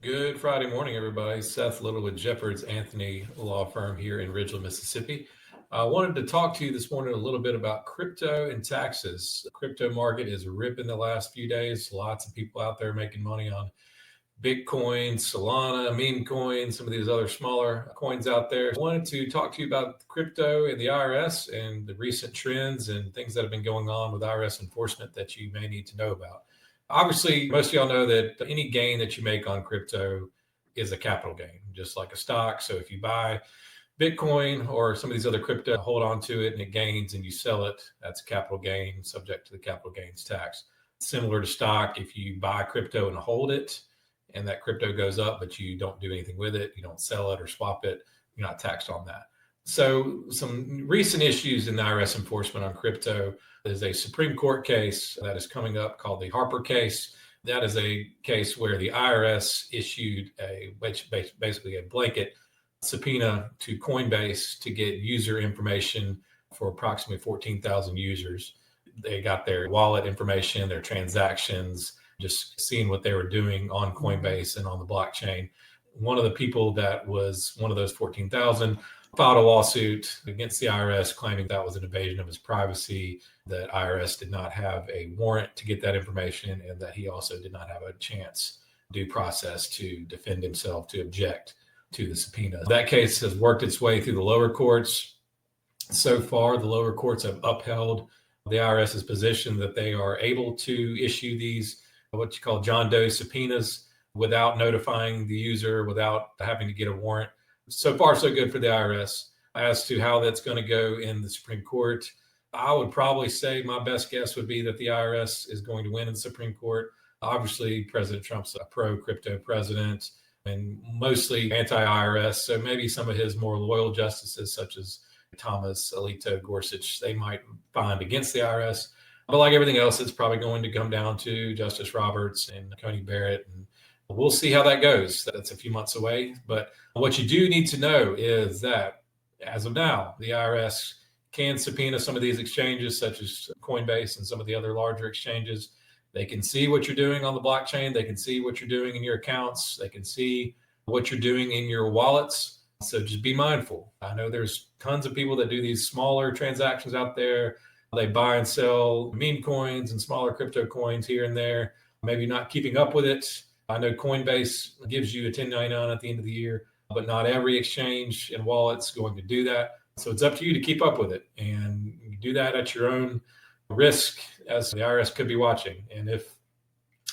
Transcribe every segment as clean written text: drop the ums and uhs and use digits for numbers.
Good Friday morning, everybody. Seth Little with Jeffords Anthony Law Firm here in Ridgeland, Mississippi. I wanted to talk to you this morning a little bit about crypto and taxes. The crypto market is ripping the last few days. Lots of people out there making money on Bitcoin, Solana, meme coins, some of these other smaller coins out there. I wanted to talk to you about crypto and the IRS and the recent trends and things that have been going on with IRS enforcement that you may need to know about. Obviously, most of y'all know that any gain that you make on crypto is a capital gain, just like a stock. So if you buy Bitcoin or some of these other crypto, hold on to it and it gains and you sell it, that's a capital gain subject to the capital gains tax. Similar to stock, if you buy crypto and hold it and that crypto goes up, but you don't do anything with it, you don't sell it or swap it, you're not taxed on that. So some recent issues in the IRS enforcement on crypto is a Supreme Court case that is coming up called the Harper case. That is a case where the IRS issued basically a blanket subpoena to Coinbase to get user information for approximately 14,000 users. They got their wallet information, their transactions, just seeing what they were doing on Coinbase and on the blockchain. One of the people that was one of those 14,000 filed a lawsuit against the IRS claiming that was an invasion of his privacy, that IRS did not have a warrant to get that information, and that he also did not have a chance, due process, to defend himself, to object to the subpoena. That case has worked its way through the lower courts. So far, the lower courts have upheld the IRS's position that they are able to issue these, what you call John Doe subpoenas, without notifying the user, without having to get a warrant. So far, so good for the IRS. As to how that's going to go in the Supreme Court, I would probably say my best guess would be that the IRS is going to win in the Supreme Court. Obviously, President Trump's a pro-crypto president and mostly anti-IRS. So maybe some of his more loyal justices, such as Thomas, Alito, Gorsuch, they might find against the IRS. But like everything else, it's probably going to come down to Justice Roberts and Coney Barrett, and we'll see how that goes. That's a few months away. But what you do need to know is that as of now, the IRS can subpoena some of these exchanges, such as Coinbase and some of the other larger exchanges. They can see what you're doing on the blockchain. They can see what you're doing in your accounts. They can see what you're doing in your wallets. So just be mindful. I know there's tons of people that do these smaller transactions out there. They buy and sell meme coins and smaller crypto coins here and there, maybe not keeping up with it. I know Coinbase gives you a 1099 at the end of the year, but not every exchange and wallet's going to do that. So it's up to you to keep up with it, and you do that at your own risk, as the IRS could be watching. And if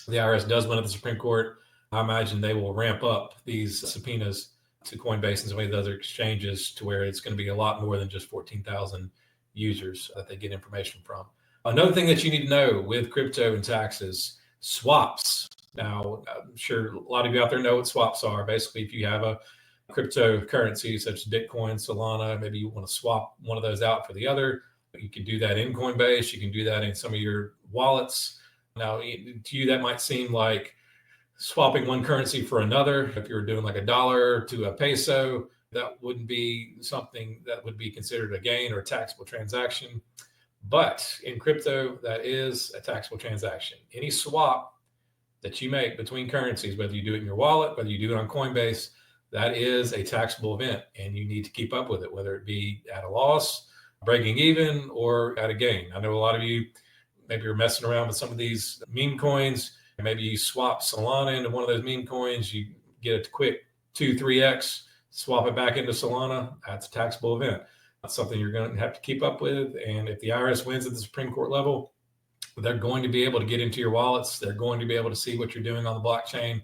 the IRS does win at the Supreme Court, I imagine they will ramp up these subpoenas to Coinbase and some of the other exchanges to where it's going to be a lot more than just 14,000 users that they get information from. Another thing that you need to know with crypto and taxes, swaps. Now, I'm sure a lot of you out there know what swaps are. Basically, if you have a cryptocurrency such as Bitcoin, Solana, maybe you want to swap one of those out for the other, you can do that in Coinbase. You can do that in some of your wallets. Now, to you, that might seem like swapping one currency for another. If you're doing like a dollar to a peso, that wouldn't be something that would be considered a gain or a taxable transaction. But in crypto, that is a taxable transaction. Any swap that you make between currencies, whether you do it in your wallet, whether you do it on Coinbase, that is a taxable event, and you need to keep up with it, whether it be at a loss, breaking even, or at a gain. I know a lot of you maybe are messing around with some of these meme coins. Maybe you swap Solana into one of those meme coins, you get a quick 2-3x, swap it back into Solana. That's a taxable event. That's something you're going to have to keep up with. And if the IRS wins at the Supreme Court level, they're going to be able to get into your wallets. They're going to be able to see what you're doing on the blockchain,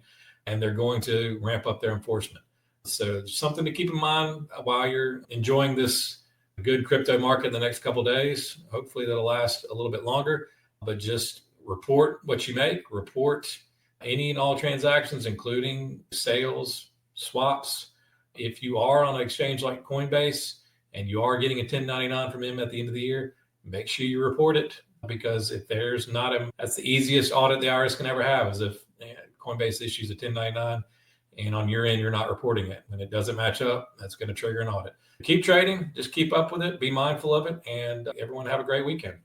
and they're going to ramp up their enforcement. So something to keep in mind while you're enjoying this good crypto market in the next couple of days. Hopefully that'll last a little bit longer, but just report what you make, report any and all transactions, including sales, swaps. If you are on an exchange like Coinbase and you are getting a 1099 from them at the end of the year, make sure you report it, because if there's not that's the easiest audit the IRS can ever have, is if Coinbase issues a 1099 and on your end, you're not reporting it. When it doesn't match up, that's going to trigger an audit. Keep trading, just keep up with it, be mindful of it, and everyone have a great weekend.